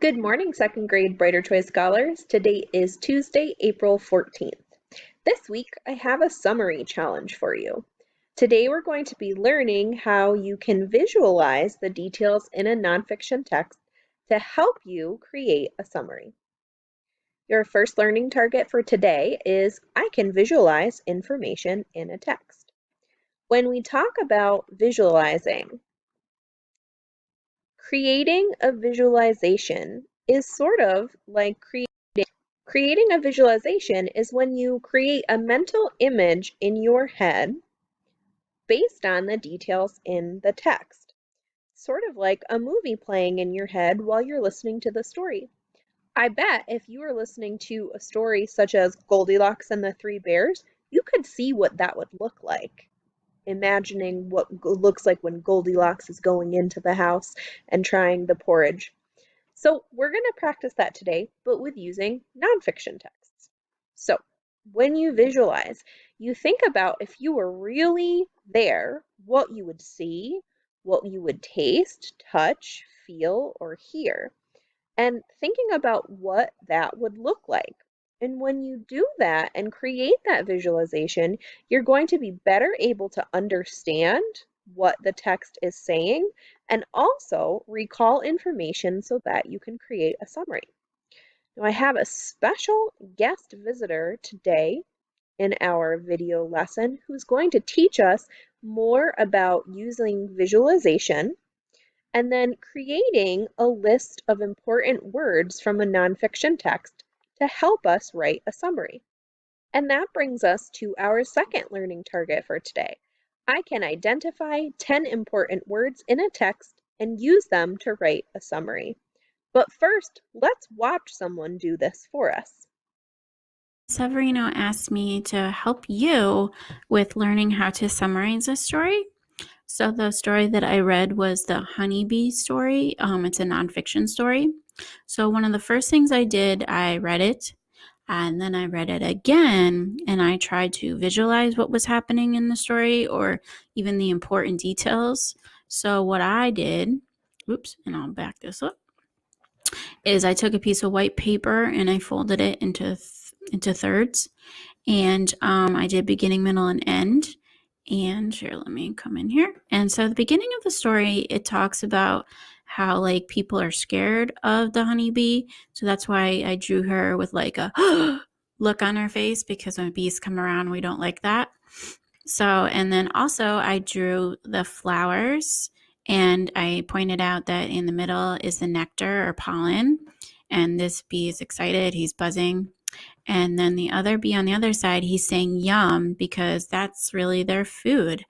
Good morning, second grade Brighter Choice Scholars. Today is Tuesday, April 14th. This week, I have a summary challenge for you. Today, we're going to be learning how you can visualize the details in a nonfiction text to help you create a summary. Your first learning target for today is I can visualize information in a text. When we talk about visualizing, creating a visualization is sort of like creating a visualization is when you create a mental image in your head based on the details in the text, sort of like a movie playing in your head while you're listening to the story. I bet if you were listening to a story such as Goldilocks and the Three Bears, you could see what that would look like. Imagining what looks like when Goldilocks is going into the house and trying the porridge. So we're going to practice that today, but with using nonfiction texts. So when you visualize, you think about if you were really there, what you would see, what you would taste, touch, feel, or hear, and thinking about what that would look like. And when you do that and create that visualization, you're going to be better able to understand what the text is saying and also recall information so that you can create a summary. Now, I have a special guest visitor today in our video lesson who's going to teach us more about using visualization and then creating a list of important words from a nonfiction text to help us write a summary. And that brings us to our second learning target for today. I can identify 10 important words in a text and use them to write a summary. But first, let's watch someone do this for us. Severino asked me to help you with learning how to summarize a story. So the story that I read was the Honeybee story. It's a nonfiction story. So one of the first things I did, I read it, and then I read it again, and I tried to visualize what was happening in the story or even the important details. So what I did, and I'll back this up, is I took a piece of white paper and I folded it into thirds, and I did beginning, middle, and end. And here, let me come in here. And so the beginning of the story, it talks about how like people are scared of the honeybee. So that's why I drew her with like a look on her face, because when bees come around, we don't like that. So, and then also I drew the flowers, and I pointed out that in the middle is the nectar or pollen. And this bee is excited, he's buzzing. And then the other bee on the other side, he's saying yum, because that's really their food.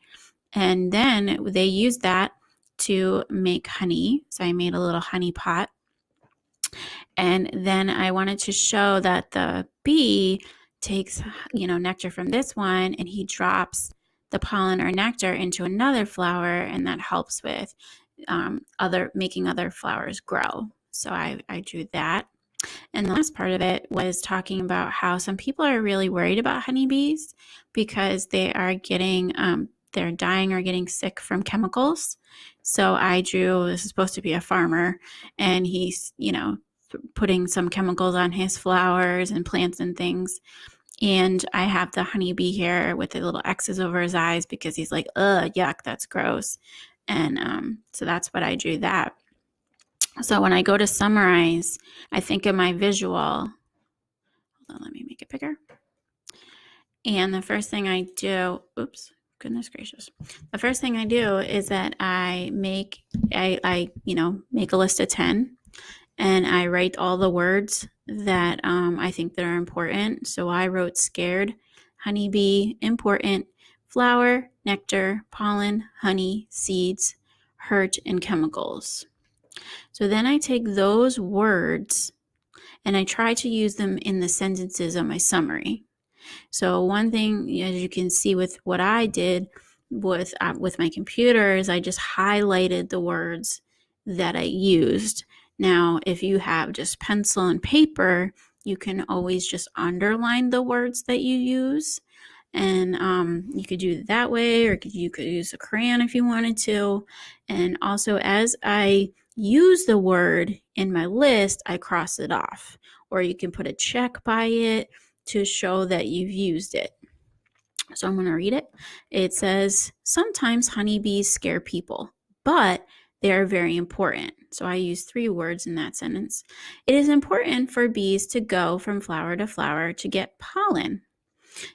And then they use that to make honey. So I made a little honey pot. And then I wanted to show that the bee takes, nectar from this one, and he drops the pollen or nectar into another flower, and that helps with making other flowers grow. So I drew that. And the last part of it was talking about how some people are really worried about honeybees because they are getting, they're dying or getting sick from chemicals. So I drew, this is supposed to be a farmer, and he's, putting some chemicals on his flowers and plants and things. And I have the honeybee here with the little X's over his eyes because he's like, ugh, yuck, that's gross. And so that's what I drew that. So when I go to summarize, I think of my visual. Hold on, let me make it bigger. And the first thing I do, goodness gracious. The first thing I do is that I make a list of 10, and I write all the words that I think that are important. So I wrote scared, honeybee, important, flower, nectar, pollen, honey, seeds, hurt, and chemicals. So then I take those words and I try to use them in the sentences of my summary. So one thing, as you can see with what I did with my computer, is I just highlighted the words that I used. Now, if you have just pencil and paper, you can always just underline the words that you use. And you could do it that way, or you could use a crayon if you wanted to. And also, as I use the word in my list, I cross it off. Or you can put a check by it to show that you've used it. So I'm going to read it. It says, sometimes honeybees scare people, but they are very important. So I use 3 words in that sentence. It is important for bees to go from flower to flower to get pollen.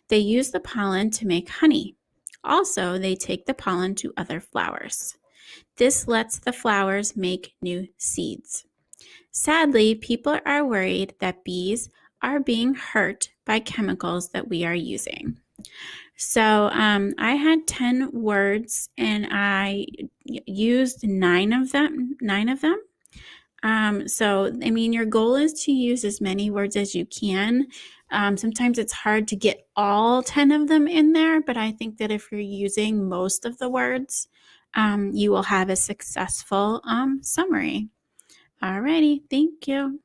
They use the pollen to make honey. Also, they take the pollen to other flowers. This lets the flowers make new seeds. Sadly, people are worried that bees are being hurt by chemicals that we are using. So I had 10 words and I used 9 of them. So, I mean, your goal is to use as many words as you can. Sometimes it's hard to get all 10 of them in there, but I think that if you're using most of the words, you will have a successful summary. Alrighty, thank you.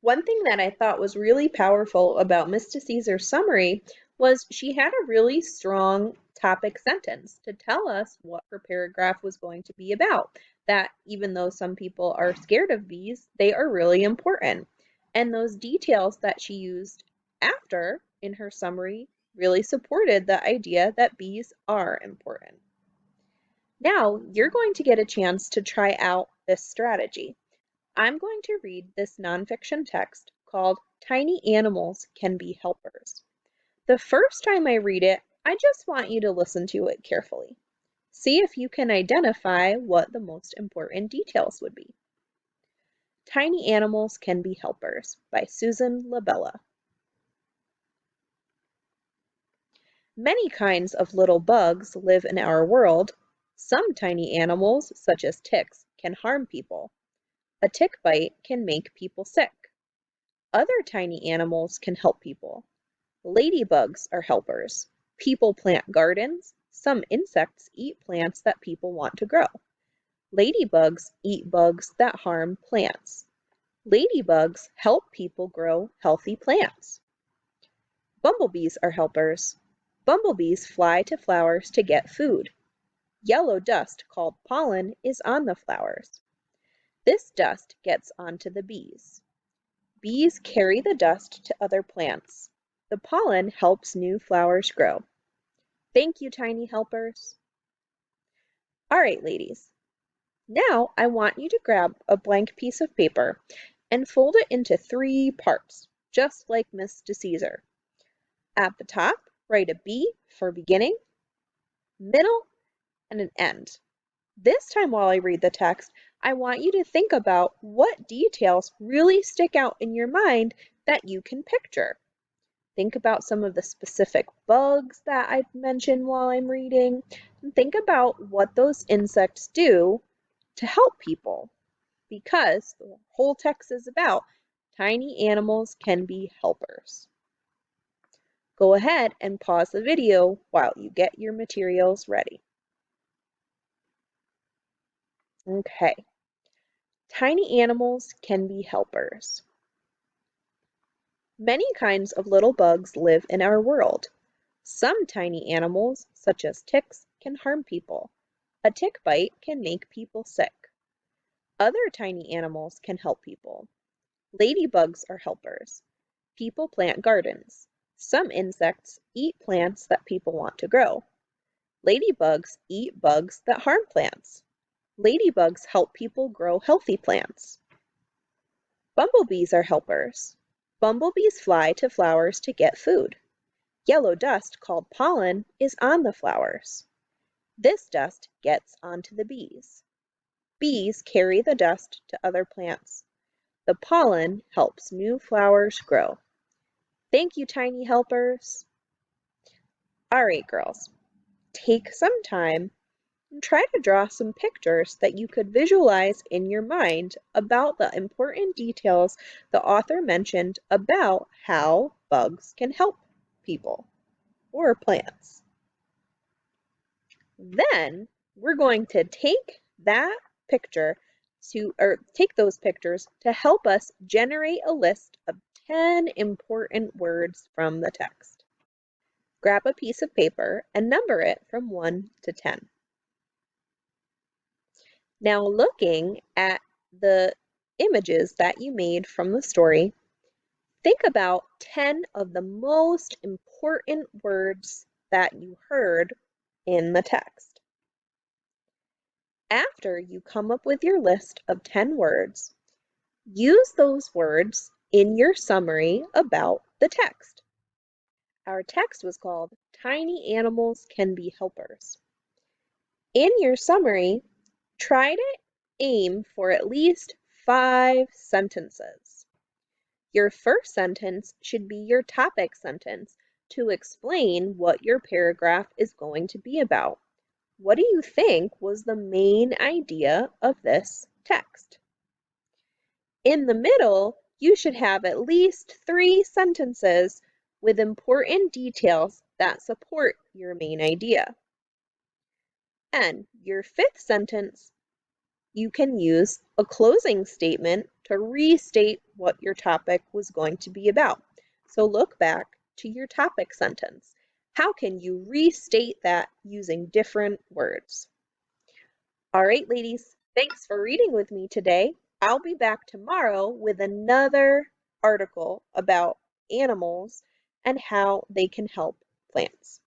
One thing that I thought was really powerful about Miss DiCesare's summary was she had a really strong topic sentence to tell us what her paragraph was going to be about. That even though some people are scared of bees, they are really important. And those details that she used after in her summary really supported the idea that bees are important. Now you're going to get a chance to try out this strategy. I'm going to read this nonfiction text called Tiny Animals Can Be Helpers. The first time I read it, I just want you to listen to it carefully. See if you can identify what the most important details would be. Tiny Animals Can Be Helpers by Susan Labella. Many kinds of little bugs live in our world. Some tiny animals, such as ticks, can harm people. A tick bite can make people sick. Other tiny animals can help people. Ladybugs are helpers. People plant gardens. Some insects eat plants that people want to grow. Ladybugs eat bugs that harm plants. Ladybugs help people grow healthy plants. Bumblebees are helpers. Bumblebees fly to flowers to get food. Yellow dust called pollen is on the flowers. This dust gets onto the bees. Bees carry the dust to other plants. The pollen helps new flowers grow. Thank you, tiny helpers. All right, ladies. Now I want you to grab a blank piece of paper and fold it into 3 parts, just like Miss DeCesare. At the top, write a B for beginning, middle, and an end. This time while I read the text, I want you to think about what details really stick out in your mind that you can picture. Think about some of the specific bugs that I mentioned while I'm reading, and think about what those insects do to help people, because the whole text is about tiny animals can be helpers. Go ahead and pause the video while you get your materials ready. Okay. Tiny animals can be helpers. Many kinds of little bugs live in our world. Some tiny animals, such as ticks, can harm people. A tick bite can make people sick. Other tiny animals can help people. Ladybugs are helpers. People plant gardens. Some insects eat plants that people want to grow. Ladybugs eat bugs that harm plants. Ladybugs help people grow healthy plants. Bumblebees are helpers. Bumblebees fly to flowers to get food. Yellow dust, called pollen, is on the flowers. This dust gets onto the bees. Bees carry the dust to other plants. The pollen helps new flowers grow. Thank you, tiny helpers. All right, girls, take some time and try to draw some pictures that you could visualize in your mind about the important details the author mentioned about how bugs can help people or plants. Then we're going to take that picture take those pictures to help us generate a list of 10 important words from the text. Grab a piece of paper and number it from 1 to 10. Now, looking at the images that you made from the story, think about 10 of the most important words that you heard in the text. After you come up with your list of 10 words, use those words in your summary about the text. Our text was called Tiny Animals Can Be Helpers. In your summary, try to aim for at least 5 sentences. Your first sentence should be your topic sentence to explain what your paragraph is going to be about. What do you think was the main idea of this text? In the middle, you should have at least 3 sentences with important details that support your main idea. And your fifth sentence, you can use a closing statement to restate what your topic was going to be about. So look back to your topic sentence. How can you restate that using different words? All right, ladies, thanks for reading with me today. I'll be back tomorrow with another article about animals and how they can help plants.